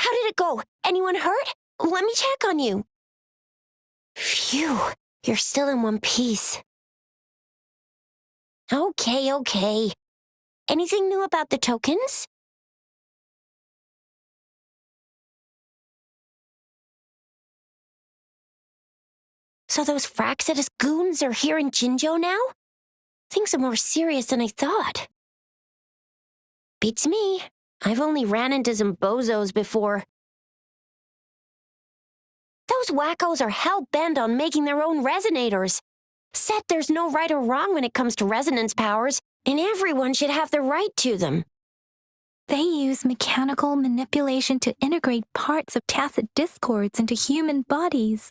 How did it go? Anyone hurt? Let me check on you. Phew, you're still in one piece. Okay. Anything new about the tokens? So those Fraxidus goons are here in Jinzhou now? Things are more serious than I thought. Beats me. I've only ran into some bozos before. Those wackos are hell-bent on making their own resonators. Said there's no right or wrong when it comes to resonance powers, and everyone should have the right to them. They use mechanical manipulation to integrate parts of tacit discords into human bodies,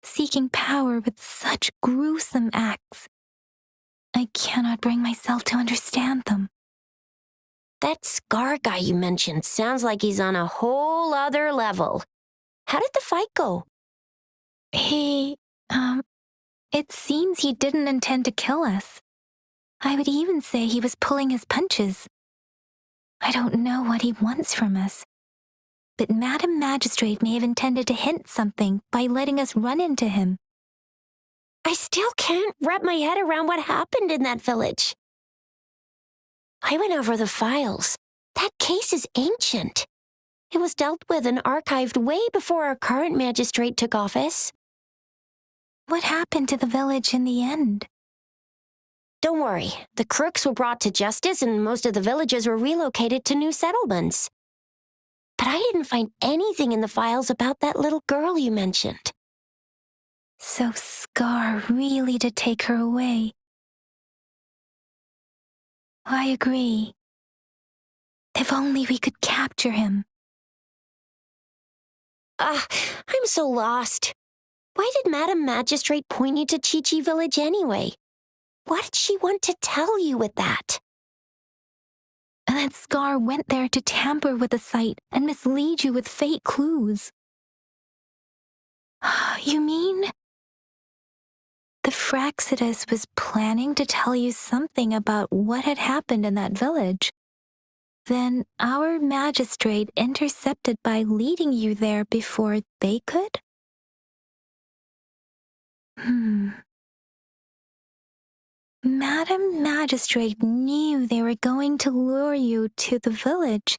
seeking power with such gruesome acts. I cannot bring myself to understand them. That Scar guy you mentioned sounds like he's on a whole other level. How did the fight go? It seems he didn't intend to kill us. I would even say he was pulling his punches. I don't know what he wants from us, but Madam Magistrate may have intended to hint something by letting us run into him. I still can't wrap my head around what happened in that village. I went over the files. That case is ancient. It was dealt with and archived way before our current magistrate took office. What happened to the village in the end? Don't worry, the crooks were brought to justice and most of the villagers were relocated to new settlements. But I didn't find anything in the files about that little girl you mentioned. So Scar really did take her away. I agree. If only we could capture him. I'm so lost. Why did Madam Magistrate point you to Chi-Chi Village anyway? What did she want to tell you with that? That Scar went there to tamper with the site and mislead you with fake clues. You mean? The Fraxidus was planning to tell you something about what had happened in that village. Then our magistrate intercepted by leading you there before they could? Madam Magistrate knew they were going to lure you to the village,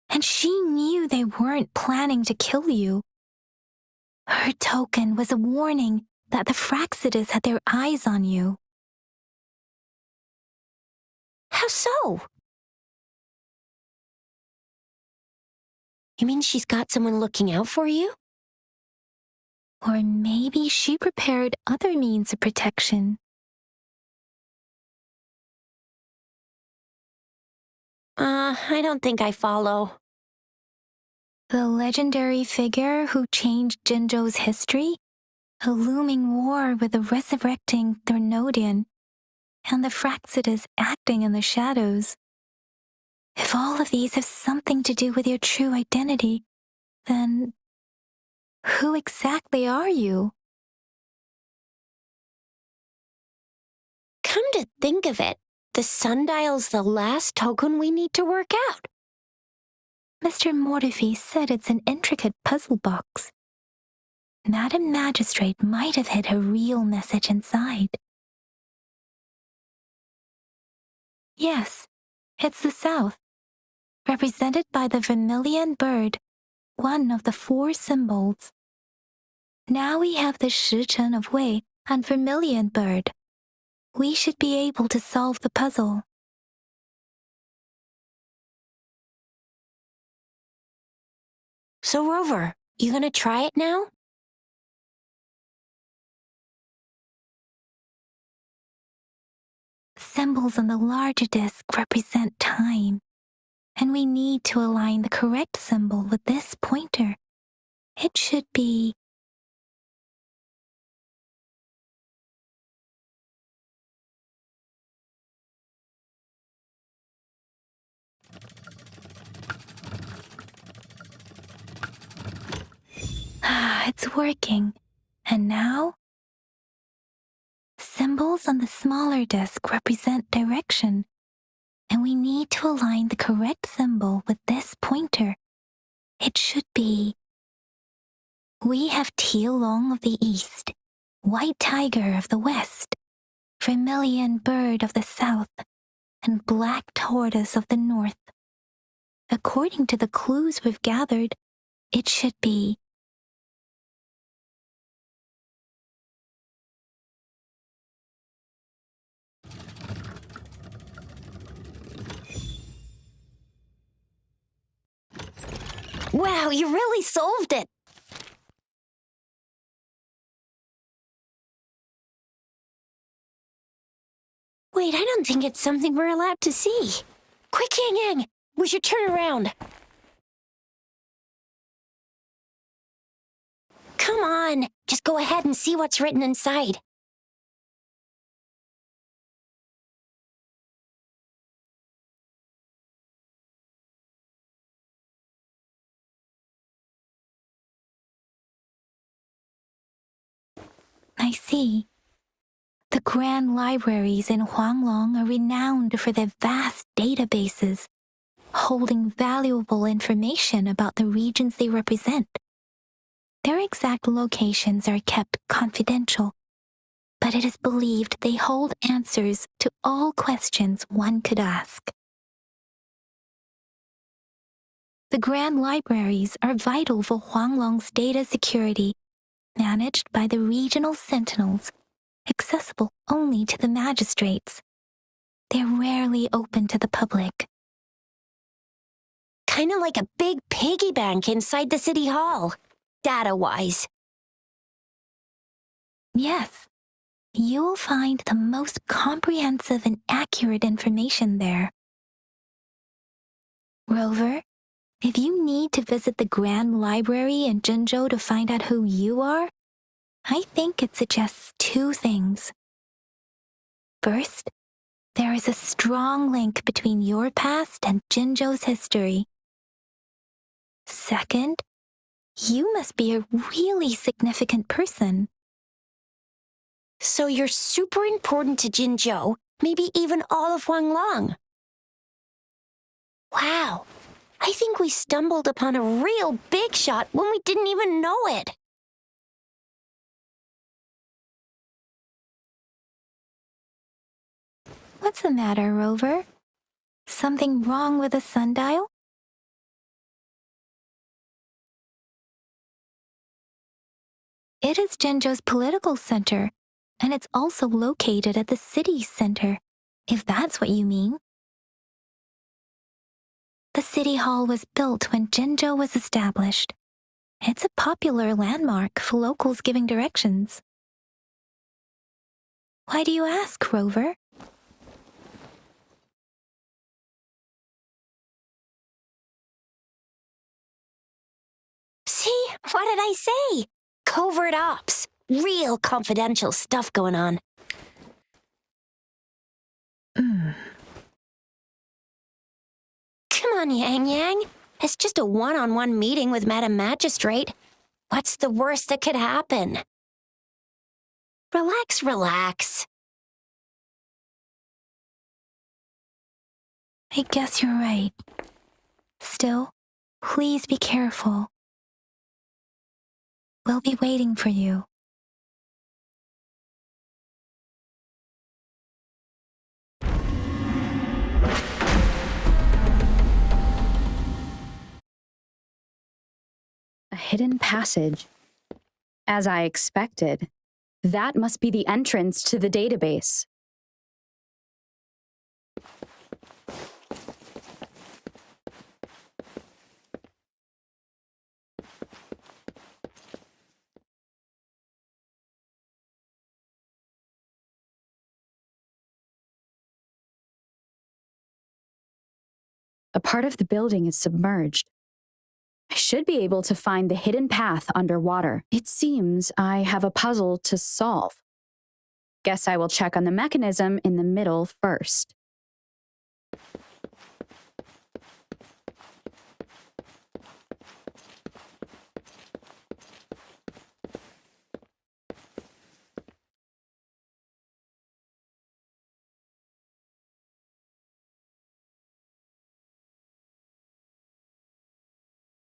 and she knew they weren't planning to kill you. Her token was a warning that the Fraxidus had their eyes on you. How so? You mean she's got someone looking out for you? Or maybe she prepared other means of protection. I don't think I follow. The legendary figure who changed Jinzhou's history? A looming war with the resurrecting Thernodian, and the Fraxidus acting in the shadows. If all of these have something to do with your true identity, then who exactly are you? Come to think of it, the sundial's the last token we need to work out. Mr. Mortefi said it's an intricate puzzle box. Madam Magistrate might have hid her real message inside. Yes, it's the South, represented by the vermilion bird, one of the 4 symbols. Now we have the Shichen of Wei and vermilion bird. We should be able to solve the puzzle. So Rover, you gonna try it now? Symbols on the larger disc represent time, and we need to align the correct symbol with this pointer. It should be... It's working. And now? Symbols on the smaller disc represent direction, and we need to align the correct symbol with this pointer. It should be, we have Huanglong of the east, white tiger of the west, vermilion bird of the south, and black tortoise of the north. According to the clues we've gathered, it should be. Wow, you really solved it! Wait, I don't think it's something we're allowed to see. Quick, Yang Yang! We should turn around. Come on, just go ahead and see what's written inside. I see. The grand libraries in Huanglong are renowned for their vast databases, holding valuable information about the regions they represent. Their exact locations are kept confidential, but it is believed they hold answers to all questions one could ask. The grand libraries are vital for Huanglong's data security, managed by the regional sentinels, accessible only to the magistrates. They're rarely open to the public. Kinda like a big piggy bank inside the city hall, data-wise. Yes, you'll find the most comprehensive and accurate information there. Rover, if you need to visit the Grand Library in Jinzhou to find out who you are, I think it suggests two things. First, there is a strong link between your past and Jinzhou's history. Second, you must be a really significant person. So you're super important to Jinzhou, maybe even all of Huanglong. Wow, I think we stumbled upon a real big shot when we didn't even know it. What's the matter, Rover? Something wrong with the sundial? It is Jinzhou's political center, and it's also located at the city's center, if that's what you mean. The city hall was built when Jinzhou was established. It's a popular landmark for locals giving directions. Why do you ask, Rover? See, what did I say? Covert ops. Real confidential stuff going on. Come on, Yang Yang. It's just a one-on-one meeting with Madam Magistrate. What's the worst that could happen? Relax, relax. I guess you're right. Still, please be careful. We'll be waiting for you. A hidden passage. As I expected, that must be the entrance to the database. A part of the building is submerged. I should be able to find the hidden path underwater. It seems I have a puzzle to solve. Guess I will check on the mechanism in the middle first.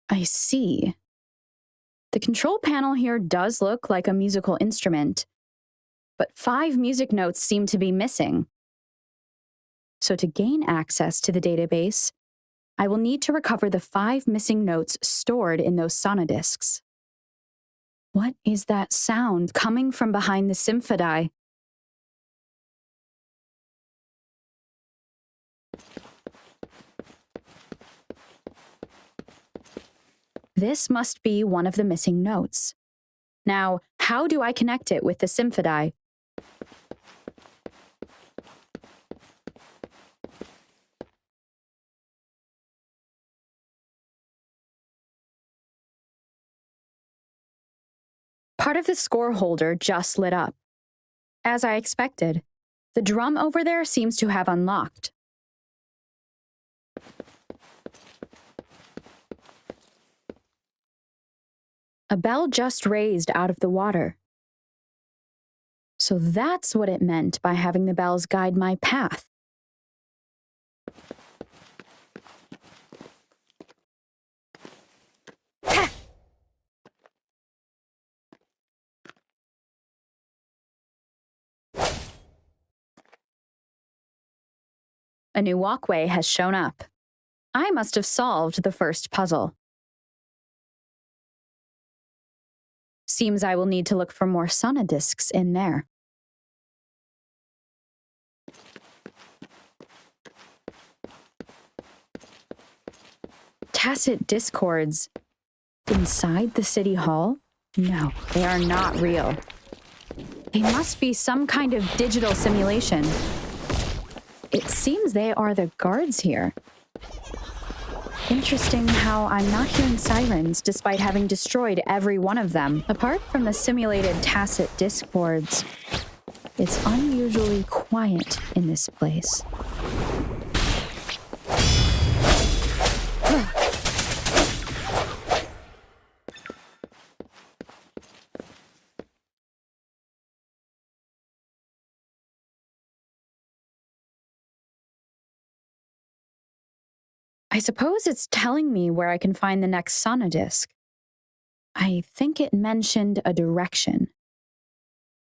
I see. The control panel here does look like a musical instrument, but 5 music notes seem to be missing. So to gain access to the database, I will need to recover the 5 missing notes stored in those sonodiscs. What is that sound coming from behind the symphodi? This must be one of the missing notes. Now, how do I connect it with the symphodi? Part of the score holder just lit up. As I expected, the drum over there seems to have unlocked. A bell just raised out of the water. So that's what it meant by having the bells guide my path. A new walkway has shown up. I must have solved the first puzzle. Seems I will need to look for more sonodiscs in there. Tacit discords inside the city hall? No, they are not real. They must be some kind of digital simulation. It seems they are the guards here. Interesting how I'm not hearing sirens despite having destroyed every one of them. Apart from the simulated tacit discords, it's unusually quiet in this place. I suppose it's telling me where I can find the next sonodisc. I think it mentioned a direction.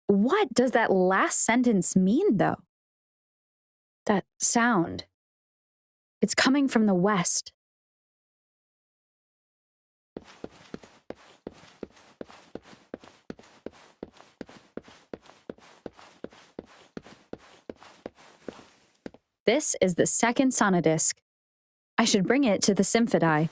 What does that last sentence mean, though? That sound. It's coming from the west. This is the second sonodisc. I should bring it to the symphodi.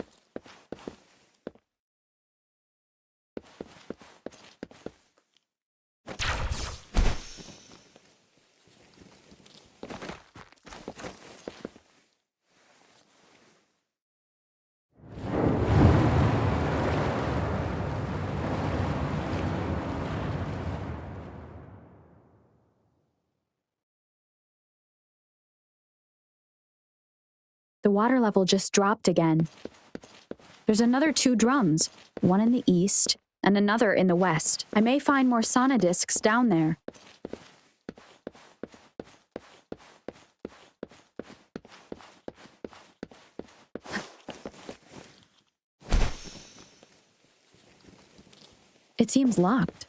The water level just dropped again. There's another 2 drums, one in the east and another in the west. I may find more sonodiscs down there. It seems locked.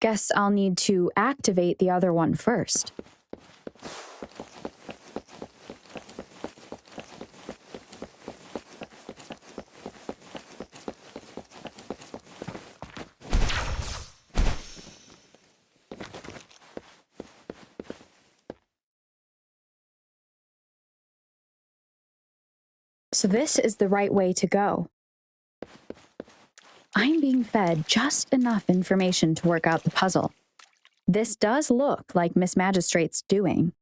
Guess I'll need to activate the other one first. So this is the right way to go. I'm being fed just enough information to work out the puzzle. This does look like Miss Magistrate's doing.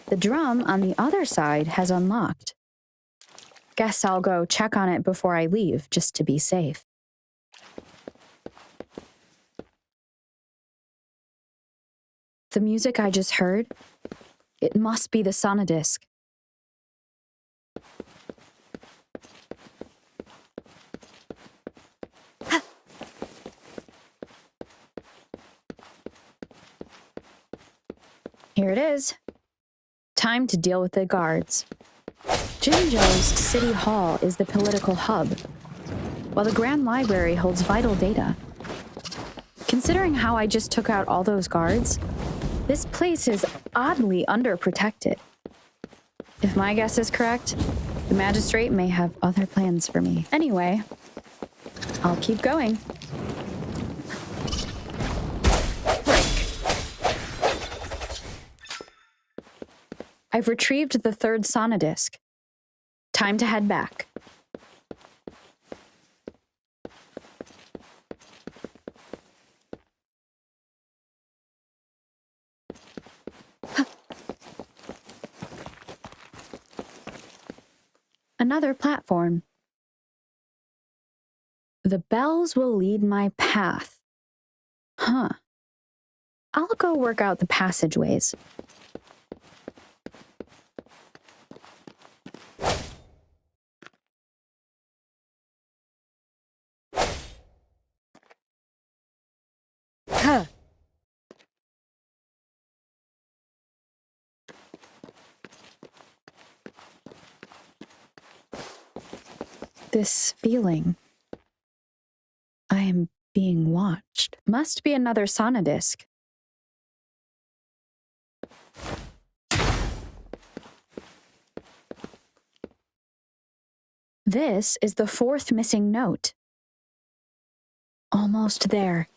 The drum on the other side has unlocked. Guess I'll go check on it before I leave, just to be safe. The music I just heard, it must be the sonodisc. Here it is. Time to deal with the guards. Jinzhou's City Hall is the political hub, while the Grand Library holds vital data. Considering how I just took out all those guards, this place is oddly underprotected. If my guess is correct, the magistrate may have other plans for me. Anyway, I'll keep going. I've retrieved the third sonodisc. Time to head back. Another platform. The bells will lead my path. Huh. I'll go work out the passageways. Huh. This feeling. I am being watched. Must be another sonodisc. This is the fourth missing note. Almost there.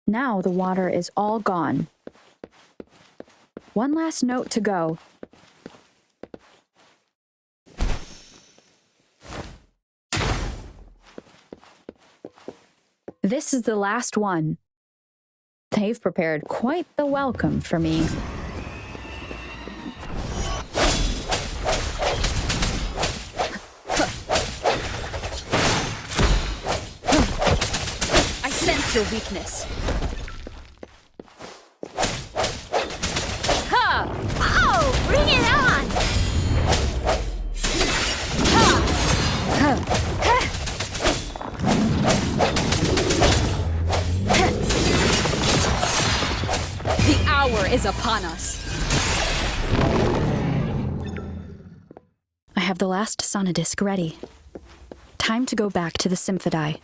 Now the water is all gone. One last note to go. This is the last one. They've prepared quite the welcome for me. I sense your weakness. Oh, bring it on! The hour is upon us. I have the last sonodisc ready. Time to go back to the Symphodi.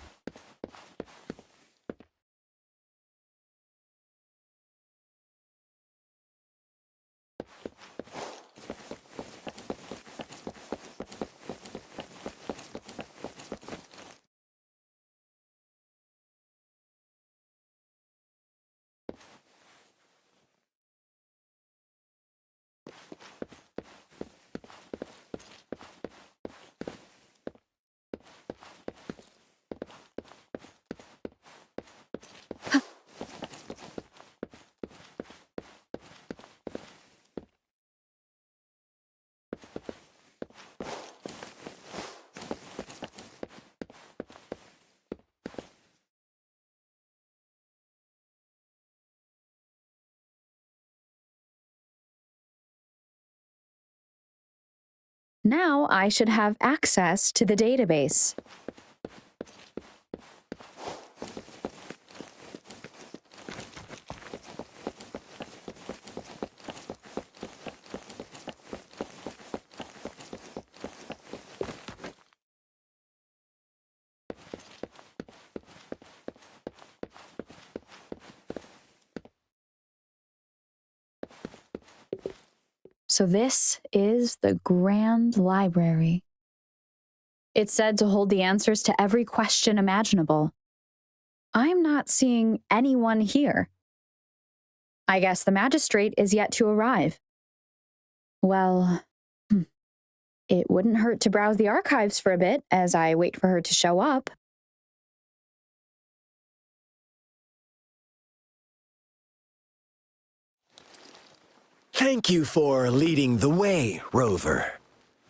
Now I should have access to the database. So this is the Grand Library. It's said to hold the answers to every question imaginable. I'm not seeing anyone here. I guess the magistrate is yet to arrive. Well, it wouldn't hurt to browse the archives for a bit as I wait for her to show up. Thank you for leading the way, Rover.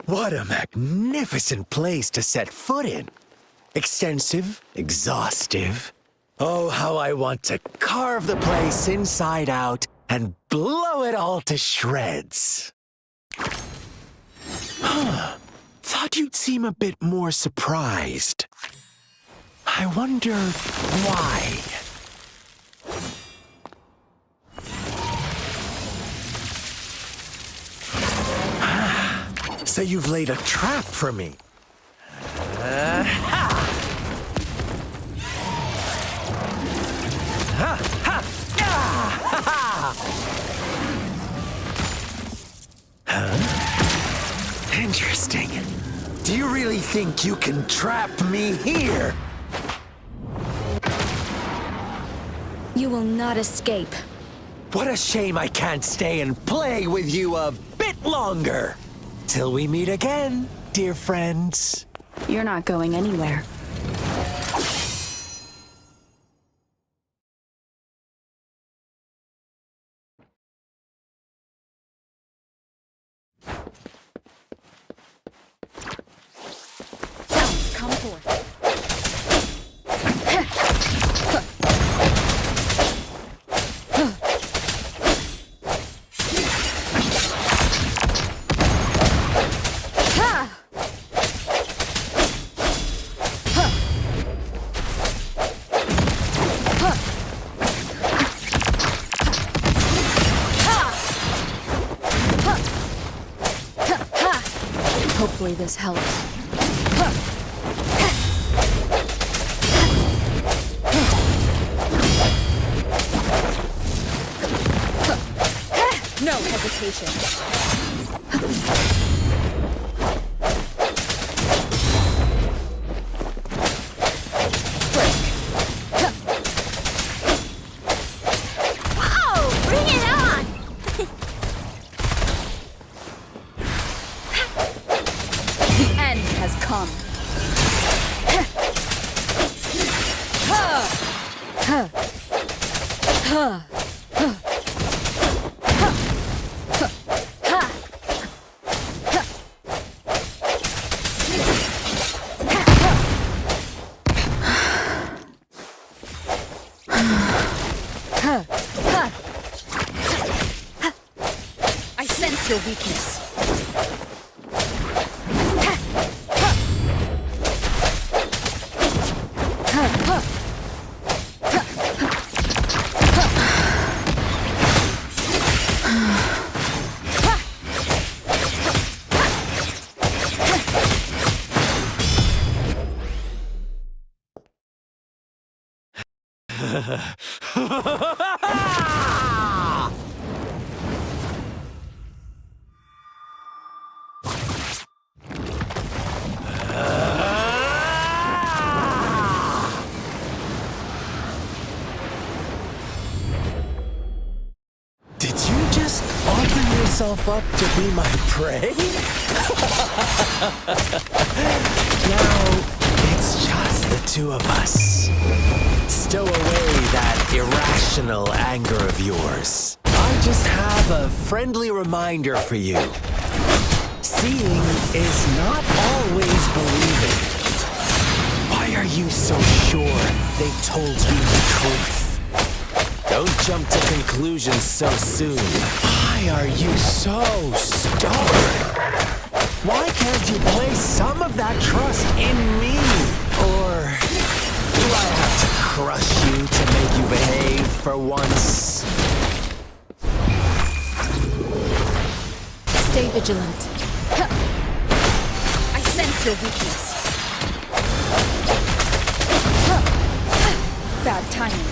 What a magnificent place to set foot in. Extensive, exhaustive. Oh, how I want to carve the place inside out and blow it all to shreds. Thought you'd seem a bit more surprised. I wonder why. So you've laid a trap for me. Interesting. Do you really think you can trap me here? You will not escape. What a shame I can't stay and play with you a bit longer. Till we meet again, dear friends. You're not going anywhere. Sounds come forth. Hopefully this helps. No hesitation. Bring it on! The end has come. I sense your weakness. Did you just offer yourself up to be my prey? Now, it's just the two of us. Stow away that irrational anger of yours. I just have a friendly reminder for you. Seeing is not always believing. Why are you so sure they told you the truth? Don't jump to conclusions so soon. Why are you so stubborn? Why can't you place some of that trust in me? Or do I have to crush you to make you behave for once? Stay vigilant. I sense your weakness. Bad timing.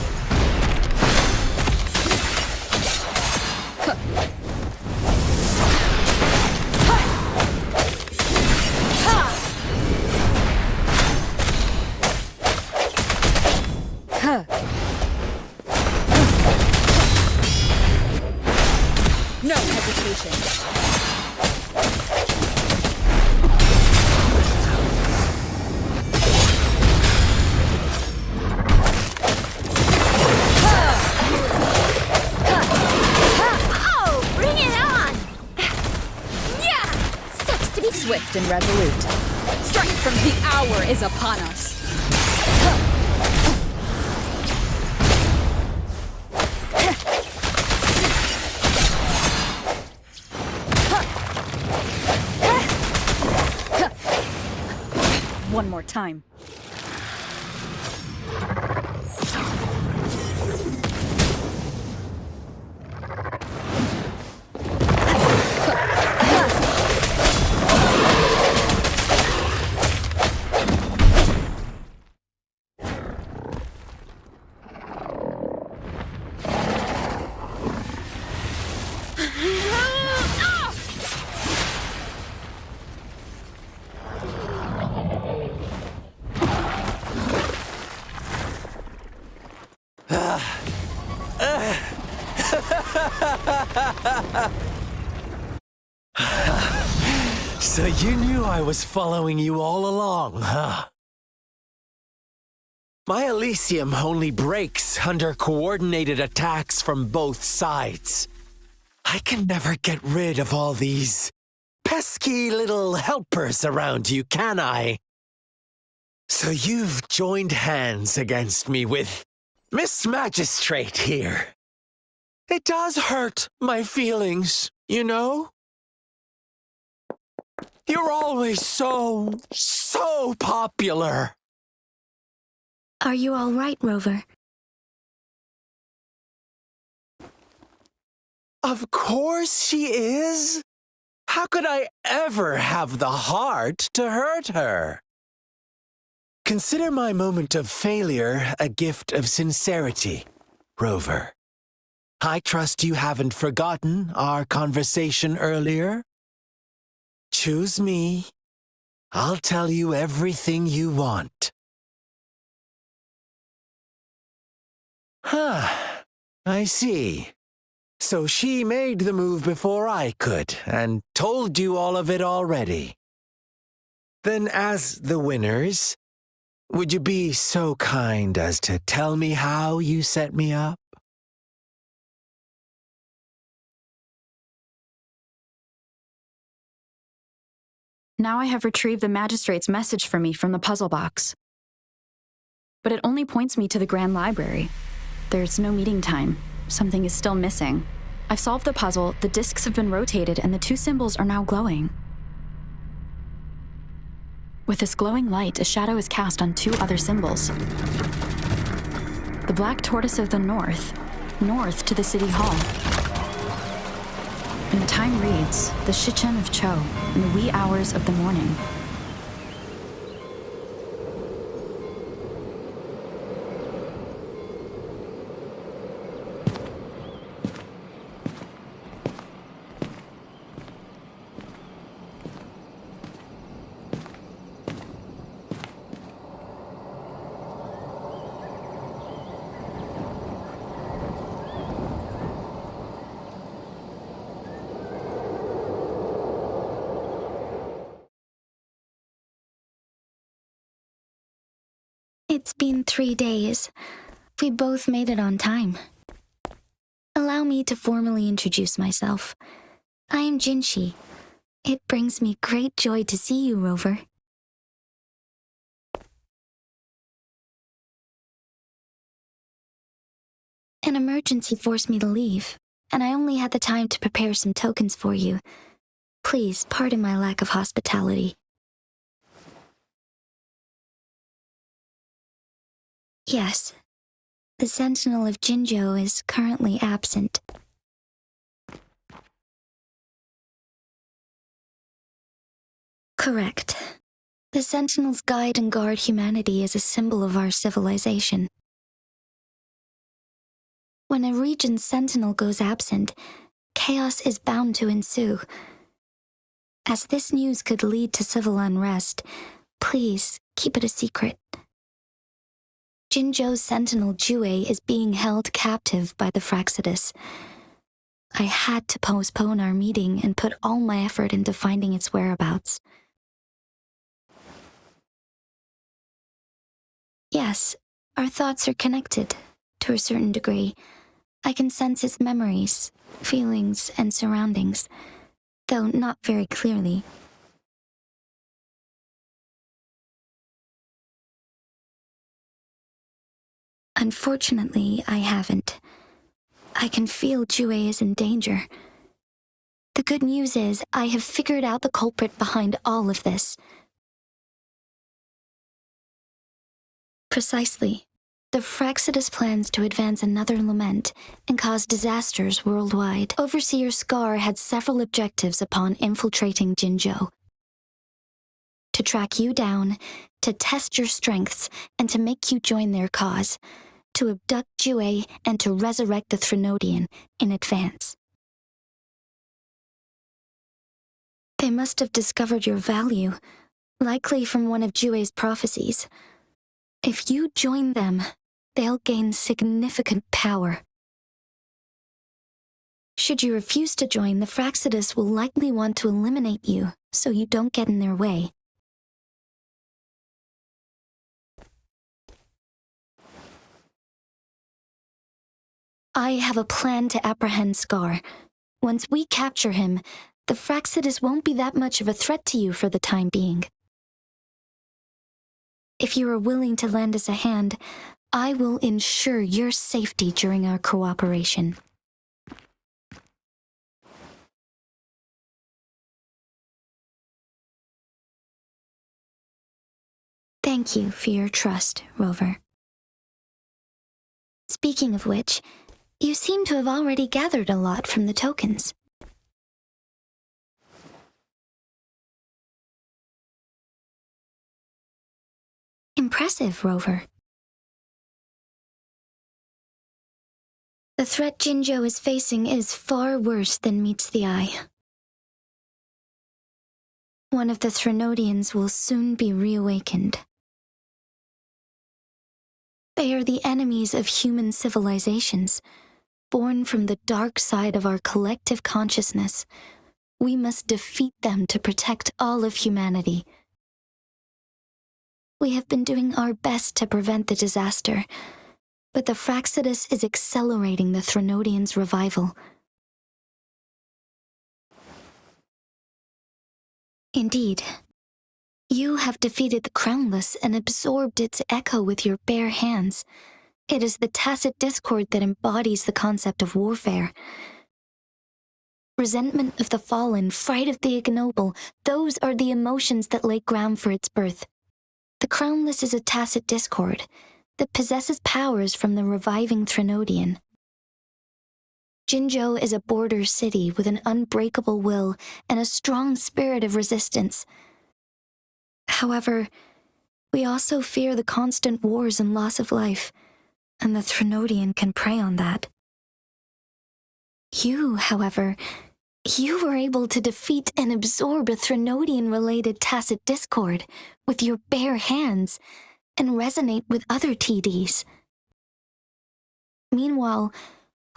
No hesitation. Oh, bring it on! Yeah! Sucks to be Swift and resolute. Strike from the hour is upon us. One more time. So you knew I was following you all along, huh? My Elysium only breaks under coordinated attacks from both sides. I can never get rid of all these pesky little helpers around you, can I? So you've joined hands against me with Miss Magistrate here. It does hurt my feelings, you know? You're always so popular. Are you all right, Rover? Of course she is. How could I ever have the heart to hurt her? Consider my moment of failure a gift of sincerity, Rover. I trust you haven't forgotten our conversation earlier. Choose me. I'll tell you everything you want. Huh. I see. So she made the move before I could, and told you all of it already. Then as the winners, would you be so kind as to tell me how you set me up? Now I have retrieved the magistrate's message for me from the puzzle box. But it only points me to the Grand Library. There's no meeting time. Something is still missing. I've solved the puzzle, the discs have been rotated, and the two symbols are now glowing. With this glowing light, a shadow is cast on two other symbols. The black tortoise of the north to the city hall. And the time reads, the Shichen of Cho, in the wee hours of the morning. It's been 3 days. We both made it on time. Allow me to formally introduce myself. I am Jinshi. It brings me great joy to see you, Rover. An emergency forced me to leave, and I only had the time to prepare some tokens for you. Please pardon my lack of hospitality. Yes, the Sentinel of Jinzhou is currently absent. Correct. The Sentinels guide and guard humanity as a symbol of our civilization. When a region's sentinel goes absent, chaos is bound to ensue. As this news could lead to civil unrest, please keep it a secret. Jinzhou's sentinel Jue is being held captive by the Fraxidus. I had to postpone our meeting and put all my effort into finding its whereabouts. Yes, our thoughts are connected, to a certain degree. I can sense its memories, feelings, and surroundings, though not very clearly. Unfortunately, I haven't. I can feel Jue is in danger. The good news is I have figured out the culprit behind all of this. Precisely. The Fraxidus plans to advance another lament and cause disasters worldwide. Overseer Scar had several objectives upon infiltrating Jinzhou. To track you down, to test your strengths, and to make you join their cause. To abduct Jue and to resurrect the Threnodian in advance. They must have discovered your value, likely from one of Jue's prophecies. If you join them, they'll gain significant power. Should you refuse to join, the Fraxidus will likely want to eliminate you so you don't get in their way. I have a plan to apprehend Scar. Once we capture him, the Fraxidus won't be that much of a threat to you for the time being. If you are willing to lend us a hand, I will ensure your safety during our cooperation. Thank you for your trust, Rover. Speaking of which, you seem to have already gathered a lot from the tokens. Impressive, Rover. The threat Jinzhou is facing is far worse than meets the eye. One of the Threnodians will soon be reawakened. They are the enemies of human civilizations, born from the dark side of our collective consciousness. We must defeat them to protect all of humanity. We have been doing our best to prevent the disaster, but the Fraxidus is accelerating the Threnodians' revival. Indeed, you have defeated the Crownless and absorbed its echo with your bare hands. It is the tacit discord that embodies the concept of warfare. Resentment of the fallen, fright of the ignoble, those are the emotions that lay ground for its birth. The Crownless is a tacit discord that possesses powers from the reviving Threnodian. Jinzhou is a border city with an unbreakable will and a strong spirit of resistance. However, we also fear the constant wars and loss of life, and the Threnodian can prey on that. You, however, you were able to defeat and absorb a Threnodian-related tacit discord with your bare hands and resonate with other TDs. Meanwhile,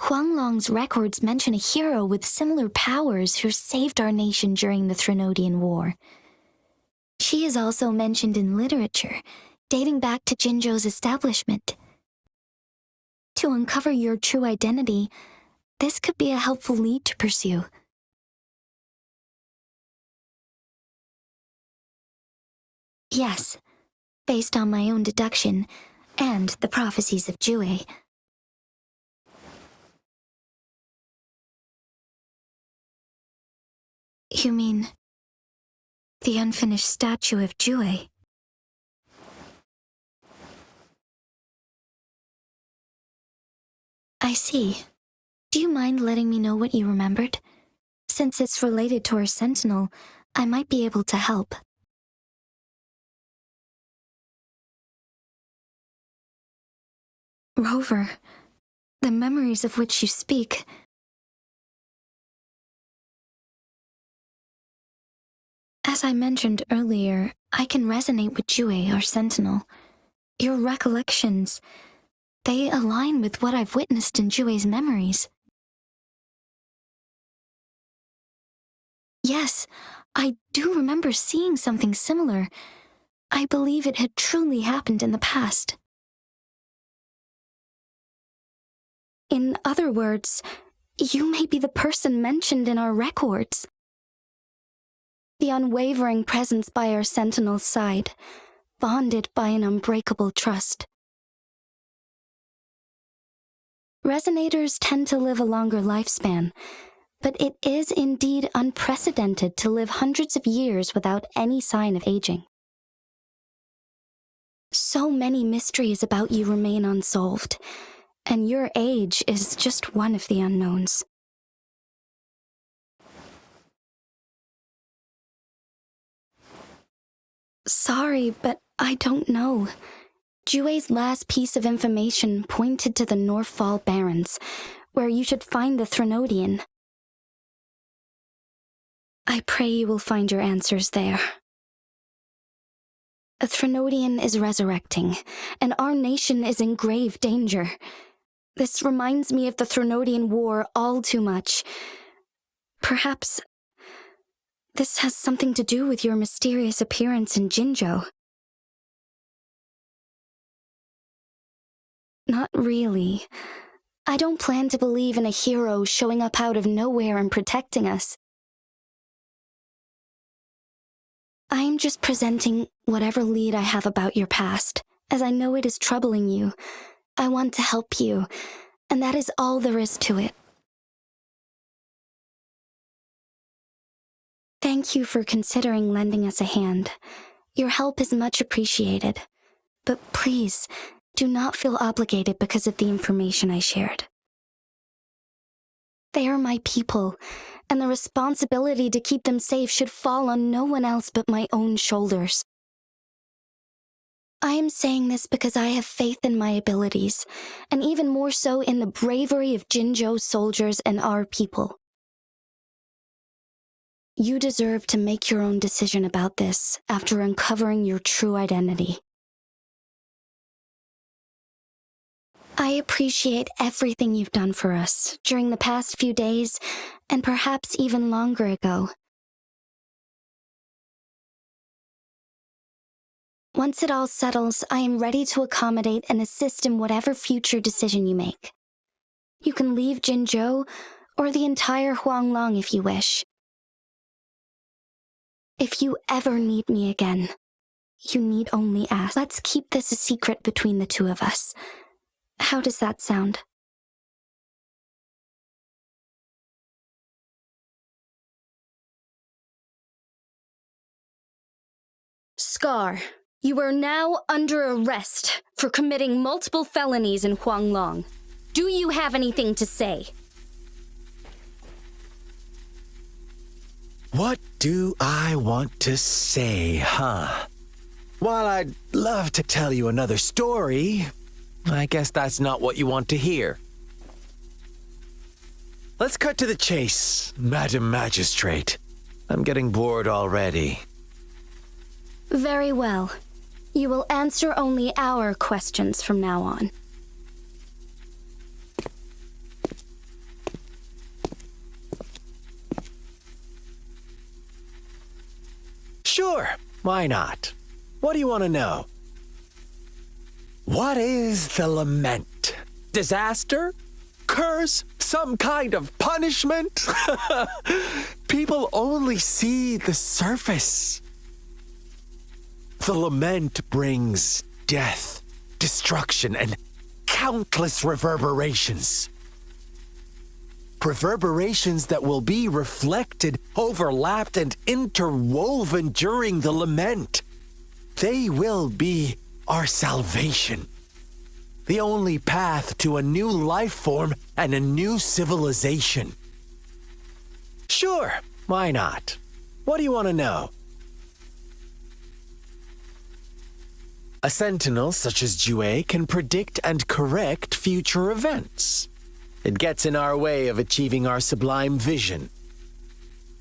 Huanglong's records mention a hero with similar powers who saved our nation during the Threnodian War. She is also mentioned in literature, dating back to Jinzhou's establishment. To uncover your true identity, this could be a helpful lead to pursue. Yes, based on my own deduction, and the prophecies of Jue. You mean the unfinished statue of Jue? I see. Do you mind letting me know what you remembered? Since it's related to our sentinel, I might be able to help. Rover, the memories of which you speak. As I mentioned earlier, I can resonate with Jue, our sentinel. Your recollections, they align with what I've witnessed in Jue's memories. Yes, I do remember seeing something similar. I believe it had truly happened in the past. In other words, you may be the person mentioned in our records. The unwavering presence by our sentinel's side, bonded by an unbreakable trust. Resonators tend to live a longer lifespan, but it is indeed unprecedented to live hundreds of years without any sign of aging. So many mysteries about you remain unsolved, and your age is just one of the unknowns. Sorry, but I don't know. Jue's last piece of information pointed to the Northfall Barrens, where you should find the Threnodian. I pray you will find your answers there. A Threnodian is resurrecting, and our nation is in grave danger. This reminds me of the Threnodian War all too much. Perhaps this has something to do with your mysterious appearance in Jinzhou. Not really. I don't plan to believe in a hero showing up out of nowhere and protecting us. I'm just presenting whatever lead I have about your past, as I know it is troubling you. I want to help you, and that is all there is to it. Thank you for considering lending us a hand. Your help is much appreciated. But please, do not feel obligated because of the information I shared. They are my people, and the responsibility to keep them safe should fall on no one else but my own shoulders. I am saying this because I have faith in my abilities, and even more so in the bravery of Jinzhou soldiers and our people. You deserve to make your own decision about this after uncovering your true identity. I appreciate everything you've done for us during the past few days, and perhaps even longer ago. Once it all settles, I am ready to accommodate and assist in whatever future decision you make. You can leave Jinzhou, or the entire Huanglong if you wish. If you ever need me again, you need only ask. Let's keep this a secret between the two of us. How does that sound? Scar, you are now under arrest for committing multiple felonies in Huanglong. Do you have anything to say? What do I want to say, huh? While I'd love to tell you another story, I guess that's not what you want to hear. Let's cut to the chase, Madam Magistrate. I'm getting bored already. Very well. You will answer only our questions from now on. Sure, why not? What do you want to know? What is the lament? Disaster? Curse? Some kind of punishment? People only see the surface. The lament brings death, destruction, and countless reverberations. Reverberations that will be reflected, overlapped, and interwoven during the lament. They will be our salvation. The only path to a new life form and a new civilization. Sure, why not? What do you want to know? A sentinel such as Jue can predict and correct future events. It gets in our way of achieving our sublime vision.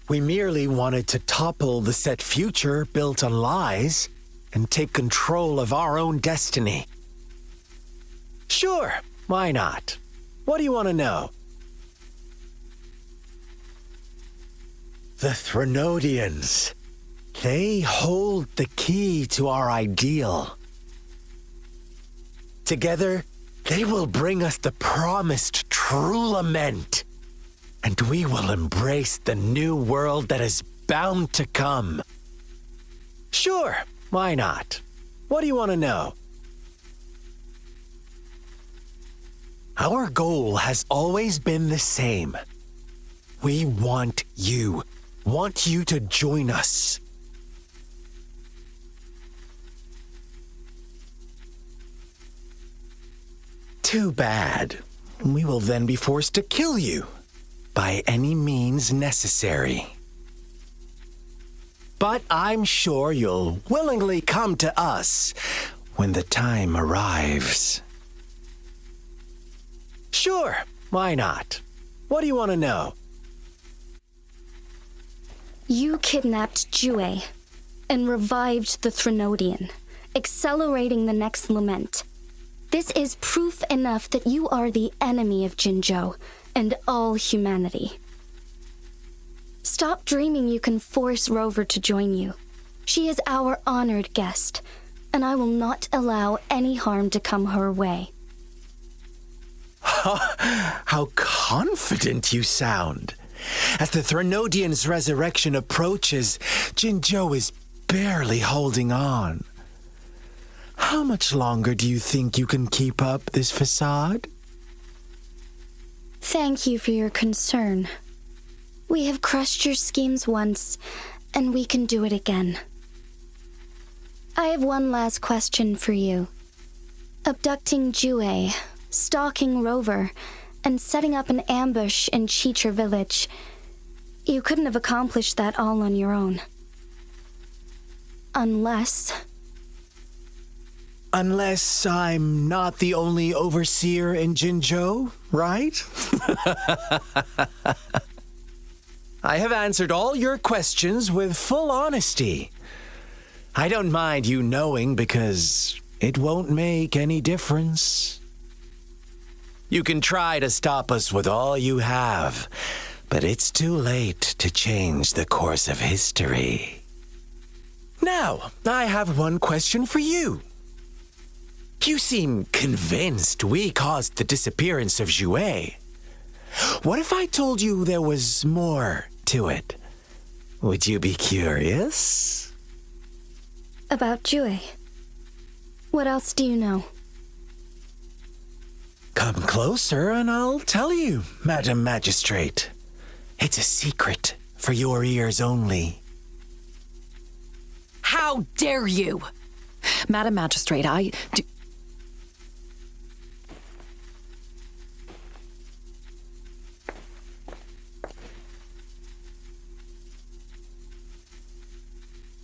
We merely wanted to topple the set future built on lies and take control of our own destiny. Sure, why not? What do you want to know? The Threnodians. They hold the key to our ideal. Together, they will bring us the promised true lament. And we will embrace the new world that is bound to come. Sure, why not? What do you want to know? Our goal has always been the same. We want you to join us. Too bad. We will then be forced to kill you by any means necessary. But I'm sure you'll willingly come to us when the time arrives. Sure, why not? What do you want to know? You kidnapped Jue and revived the Threnodian, accelerating the next lament. This is proof enough that you are the enemy of Jinzhou and all humanity. Stop dreaming you can force Rover to join you. She is our honored guest, and I will not allow any harm to come her way. How confident you sound. As the Threnodian's resurrection approaches, Jinzhou is barely holding on. How much longer do you think you can keep up this facade? Thank you for your concern. We have crushed your schemes once, and we can do it again. I have one last question for you. Abducting Jue, stalking Rover, and setting up an ambush in Chicher village. You couldn't have accomplished that all on your own. Unless I'm not the only overseer in Jinzhou, right? I have answered all your questions with full honesty. I don't mind you knowing because it won't make any difference. You can try to stop us with all you have, but it's too late to change the course of history. Now, I have one question for you. You seem convinced we caused the disappearance of Jue. What if I told you there was more to it? Would you be curious? about Jue. What else do you know? Come closer and I'll tell you, Madam Magistrate. It's a secret for your ears only. How dare you? Madam Magistrate, I do...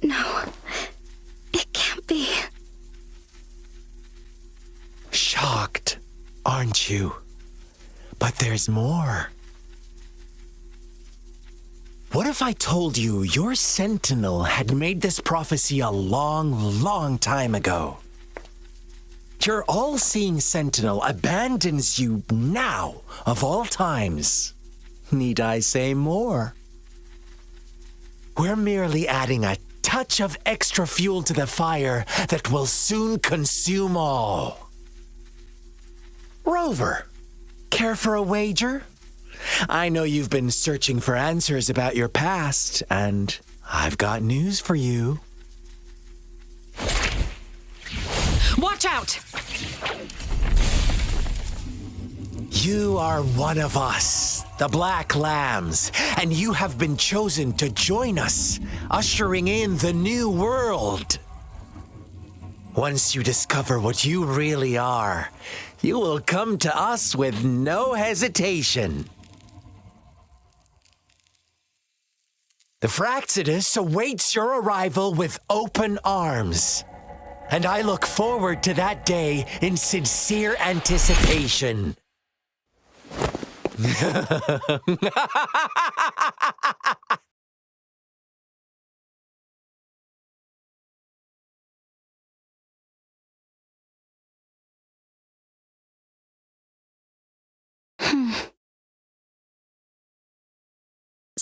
No, it can't be. Shocked, aren't you? But there's more. What if I told you your sentinel had made this prophecy a long, long time ago? Your all-seeing sentinel abandons you now, of all times. Need I say more? We're merely adding a touch of extra fuel to the fire that will soon consume all. Rover, care for a wager? I know you've been searching for answers about your past, and I've got news for you. Watch out! You are one of us, the Black Lambs, and you have been chosen to join us, ushering in the new world. Once you discover what you really are, you will come to us with no hesitation. The Fraxidus awaits your arrival with open arms, and I look forward to that day in sincere anticipation.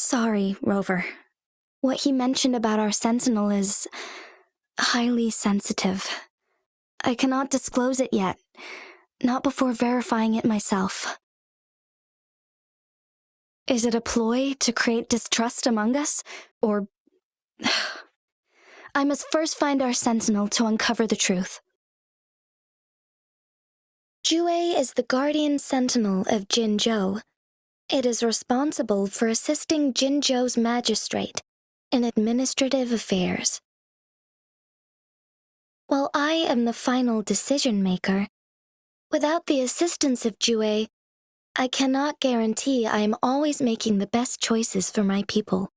Sorry, Rover. What he mentioned about our sentinel is highly sensitive. I cannot disclose it yet, not before verifying it myself. Is it a ploy to create distrust among us, or... I must first find our sentinel to uncover the truth. Jue is the guardian sentinel of Jinzhou. It is responsible for assisting Jinzhou's magistrate in administrative affairs. While I am the final decision-maker, without the assistance of Jue, I cannot guarantee I am always making the best choices for my people.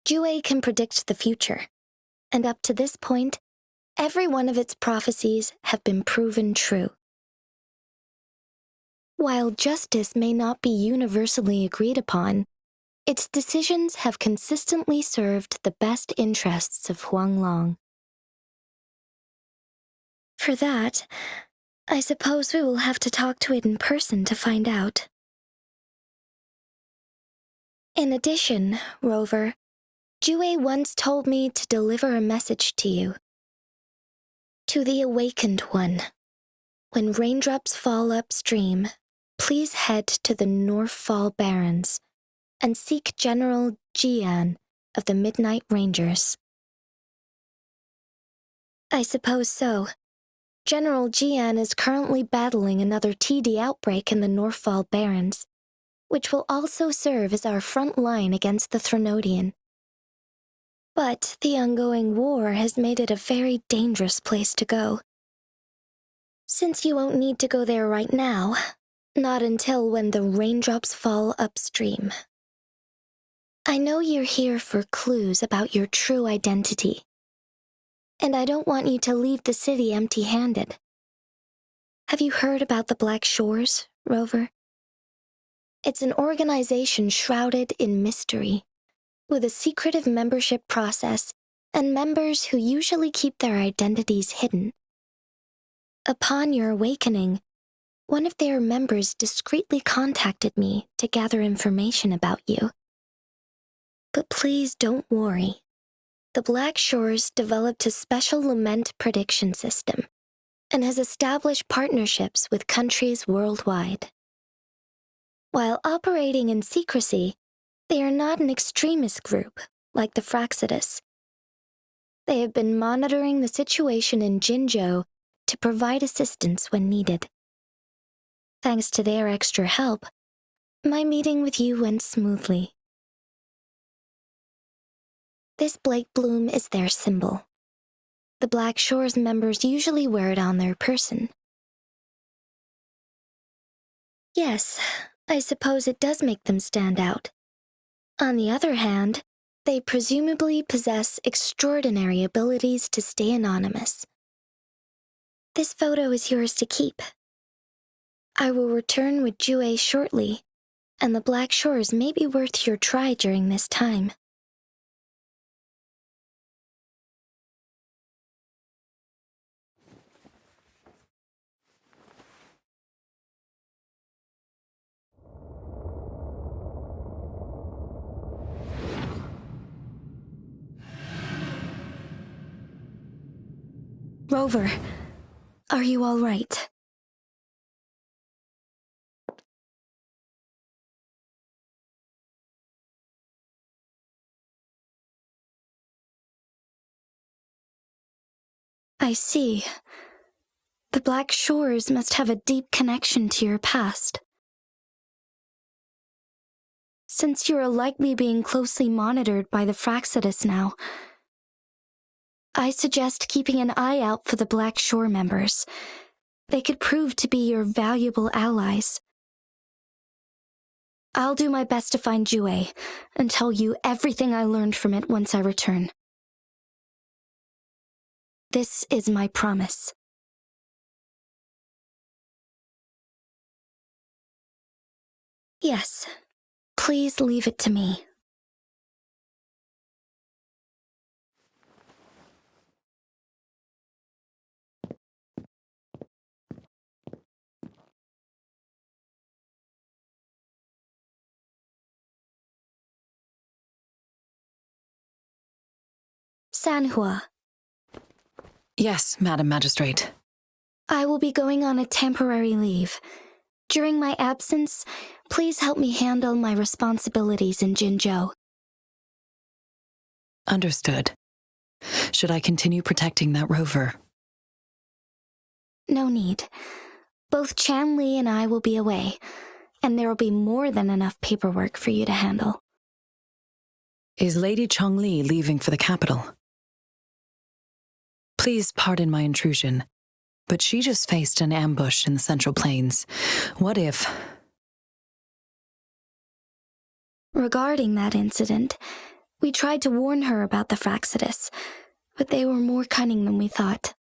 Jue can predict the future, and up to this point, every one of its prophecies have been proven true. While justice may not be universally agreed upon, its decisions have consistently served the best interests of Huanglong. For that, I suppose we will have to talk to it in person to find out. In addition, Rover, Jue once told me to deliver a message to you. To the Awakened One, when raindrops fall upstream, please head to the Northfall Barrens and seek General Jian of the Midnight Rangers. I suppose so. General Jian is currently battling another TD outbreak in the Northfall Barrens, which will also serve as our front line against the Threnodian. But the ongoing war has made it a very dangerous place to go. Since you won't need to go there right now, not until when the raindrops fall upstream. I know you're here for clues about your true identity, and I don't want you to leave the city empty-handed. Have you heard about the Black Shores, Rover? It's an organization shrouded in mystery, with a secretive membership process and members who usually keep their identities hidden. Upon your awakening, one of their members discreetly contacted me to gather information about you. But please don't worry. The Black Shores developed a special lament prediction system and has established partnerships with countries worldwide. While operating in secrecy, they are not an extremist group like the Fraxidus. They have been monitoring the situation in Jinzhou to provide assistance when needed. Thanks to their extra help, my meeting with you went smoothly. This Blake bloom is their symbol. The Black Shores members usually wear it on their person. Yes, I suppose it does make them stand out. On the other hand, they presumably possess extraordinary abilities to stay anonymous. This photo is yours to keep. I will return with Jue shortly, and the Black Shores may be worth your try during this time. Rover, are you all right? I see. The Black Shores must have a deep connection to your past. Since you are likely being closely monitored by the Fraxidus now, I suggest keeping an eye out for the Black Shore members. They could prove to be your valuable allies. I'll do my best to find Jue and tell you everything I learned from it once I return. This is my promise. Yes, please leave it to me. Sanhua, Yes, Madam Magistrate. I will be going on a temporary leave. During my absence, please help me handle my responsibilities in Jinzhou. Understood. Should I continue protecting that rover? No need. Both Chan Li and I will be away, and there will be more than enough paperwork for you to handle. Is Lady Chongli leaving for the capital? Please pardon my intrusion, but she just faced an ambush in the Central Plains. What if... Regarding that incident, we tried to warn her about the Fraxidus, but they were more cunning than we thought.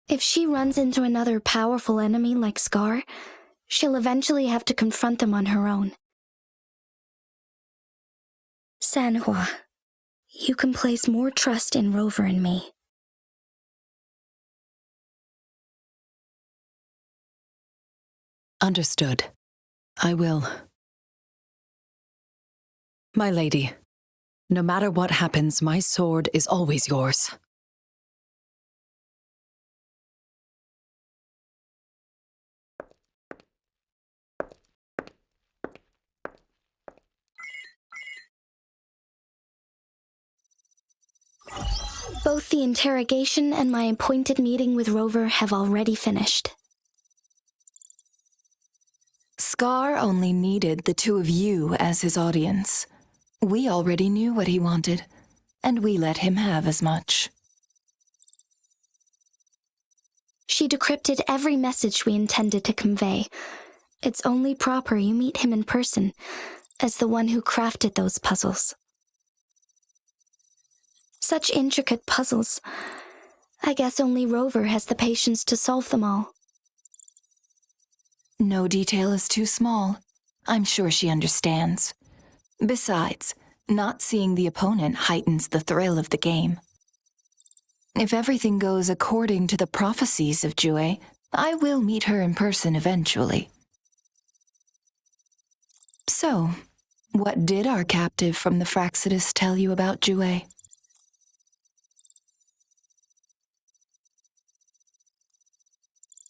If she runs into another powerful enemy like Scar, she'll eventually have to confront them on her own. Sanhua, you can place more trust in Rover and me. Understood. I will. My lady, no matter what happens, my sword is always yours. Both the interrogation and my appointed meeting with Rover have already finished. Scar only needed the two of you as his audience. We already knew what he wanted, and we let him have as much. She decrypted every message we intended to convey. It's only proper you meet him in person, as the one who crafted those puzzles. Such intricate puzzles. I guess only Rover has the patience to solve them all. No detail is too small. I'm sure she understands. Besides, not seeing the opponent heightens the thrill of the game. If everything goes according to the prophecies of Jue, I will meet her in person eventually. So, what did our captive from the Fraxidus tell you about Jue?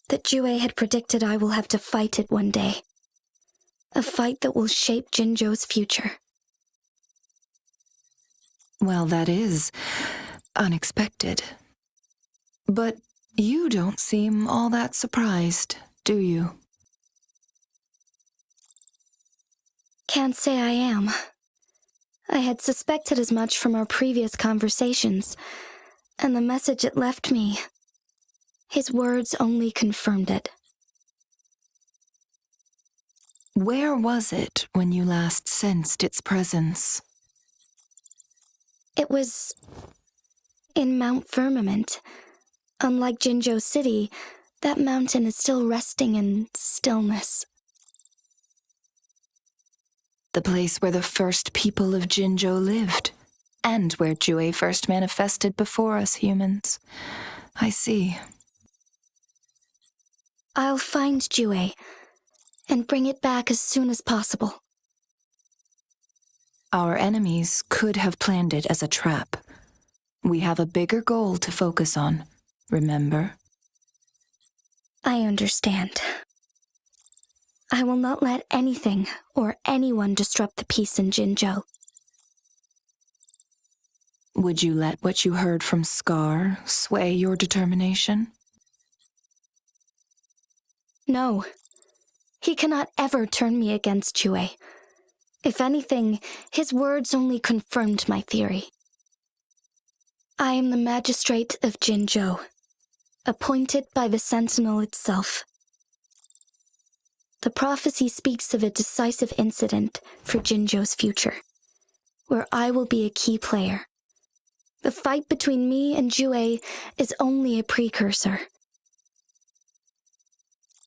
That Jue had predicted I will have to fight it one day. A fight that will shape Jinzhou's future. Well, that is unexpected. But you don't seem all that surprised, do you? Can't say I am. I had suspected as much from our previous conversations, and the message it left me, his words only confirmed it. Where was it when you last sensed its presence? It was in Mount Firmament. Unlike Jinzhou City, that mountain is still resting in stillness. The place where the first people of Jinzhou lived, and where Jue first manifested before us humans. I see. I'll find Jue and bring it back as soon as possible. Our enemies could have planned it as a trap. We have a bigger goal to focus on, remember? I understand. I will not let anything or anyone disrupt the peace in Jinzhou. Would you let what you heard from Scar sway your determination? No. He cannot ever turn me against Jue. If anything, his words only confirmed my theory. I am the magistrate of Jinzhou, appointed by the Sentinel itself. The prophecy speaks of a decisive incident for Jinzhou's future, where I will be a key player. The fight between me and Jue is only a precursor.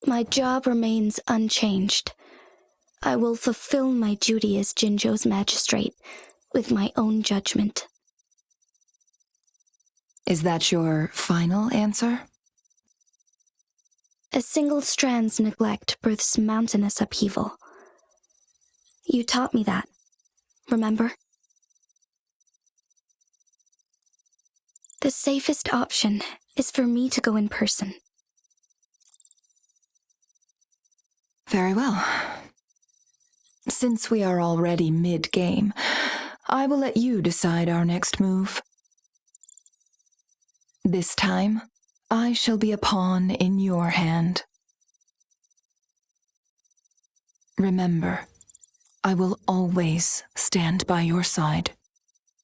My job remains unchanged. I will fulfill my duty as Jinzhou's magistrate with my own judgment. Is that your final answer? A single strand's neglect births mountainous upheaval. You taught me that, remember? The safest option is for me to go in person. Very well. Since we are already mid-game, I will let you decide our next move. This time, I shall be a pawn in your hand. Remember, I will always stand by your side,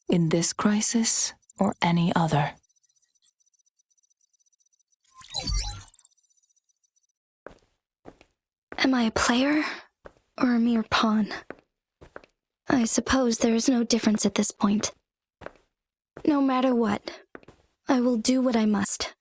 in this crisis or any other. Am I a player or a mere pawn? I suppose there is no difference at this point. No matter what, I will do what I must.